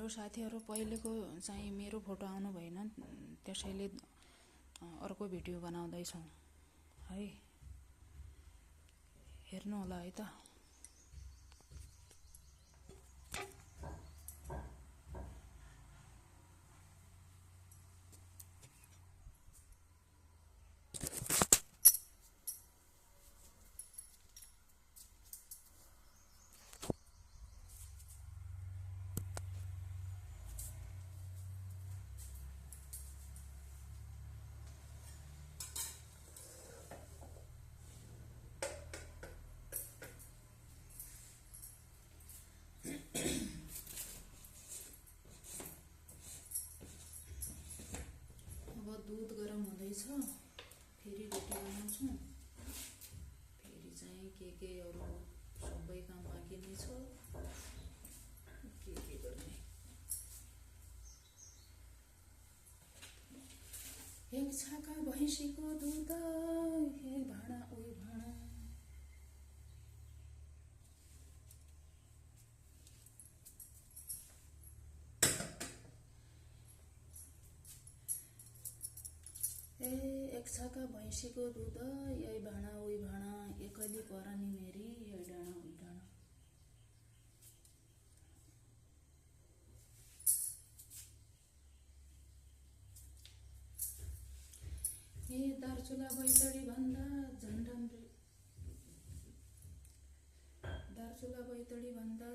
साथीहरु पहिलेको चाहिँ मेरो फोटो आउनु भएन, त्यसैले अर्को भिडियो बनाउँदै छौं है, हेर्नु होला है त। दूध गरम हुँदैछ, फेरि रोटी बनाउँछु, फेरि चाहिँ के अरु सबै काम बाँकी नै छ, के गर्ने। एक छाका भैँसीको दुध, एक भाँडा उही भाँडा, एक छाका भैँसीको दुध, यही भाँडा उही भाँडा, एकली परानी मेरी, यही डाँडा उही डाँडा। दार्चुला बैतडी भन्दा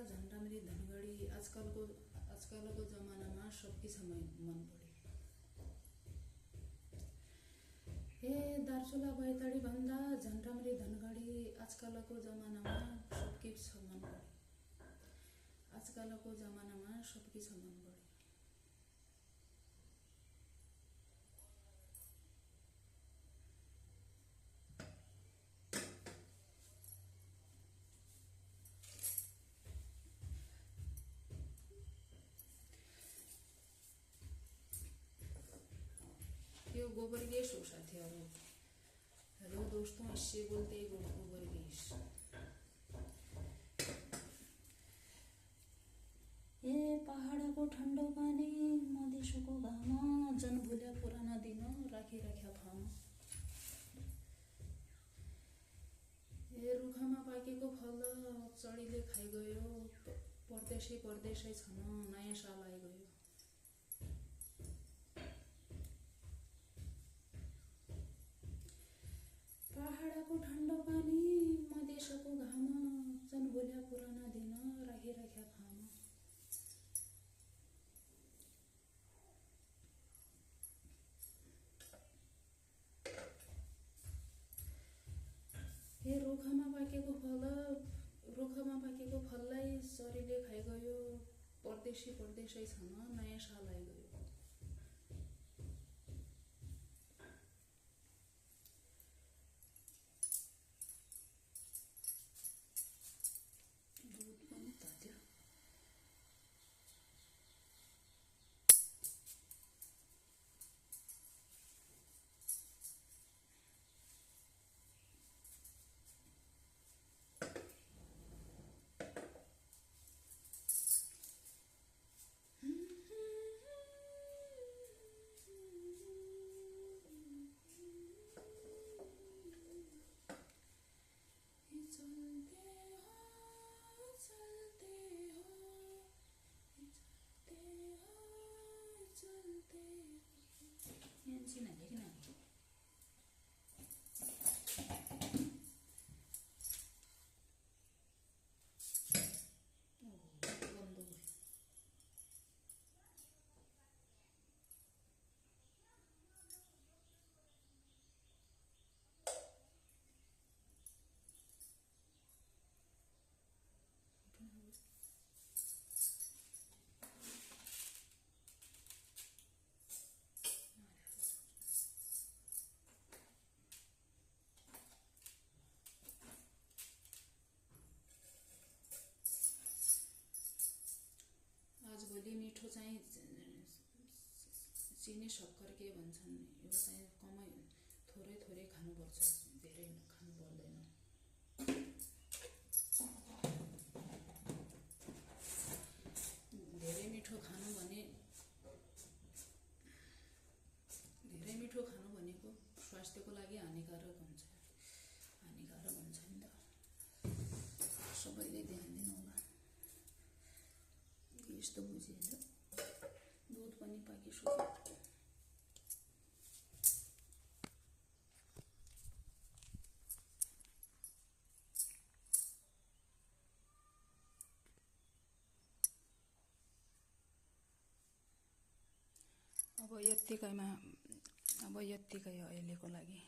झन्डाम्री धनगढी, आजकलको जमानामा सबकी छ मन बढी। दार्चुला बैतडी भन्दा झन्डाम्री धनगढी, आजकलको जमानामा सबकी छ मन बढी। आजकलको जमानामा सबकी छ मन बढी। यो गोबर गैस हो साथीहरु। हेलो दोस्तों, इससे बोलते हैं गोबर गैस। पहाडको ठन्डो पानी, मधेसको घाम, जन भुल्या पुराना दिन, राखिराख्या फाम। रुखमा पाकेको फल चढीले खाइगयो, परदेशै छन्, नयाँ साल आइगयो। पहाडको ठन्डो पानी, मधेसको घाम, जन भुल्या पुराना दिन, राखिराख्या फाम। रुखमा पाकेको फललाई चरीले खाइगयो, परदेशै छन्, नयाँ साल आइगयो। आजभोलि मिठो चाहिँ चिनी सक्कर के भन्छन्, यो चाहिँ थोरै खानुपर्छ, धेरै खानु पर्दैन। धेरै मिठो खानु स्वास्थ्यको लागि हानिकारक हुन्छ नि त। सबैले ध्यान दिनु होला। यस्तो बुझिन्छ। दुध पनि पाकिसक्यो। अब यत्तिकै अहिलेको लागि।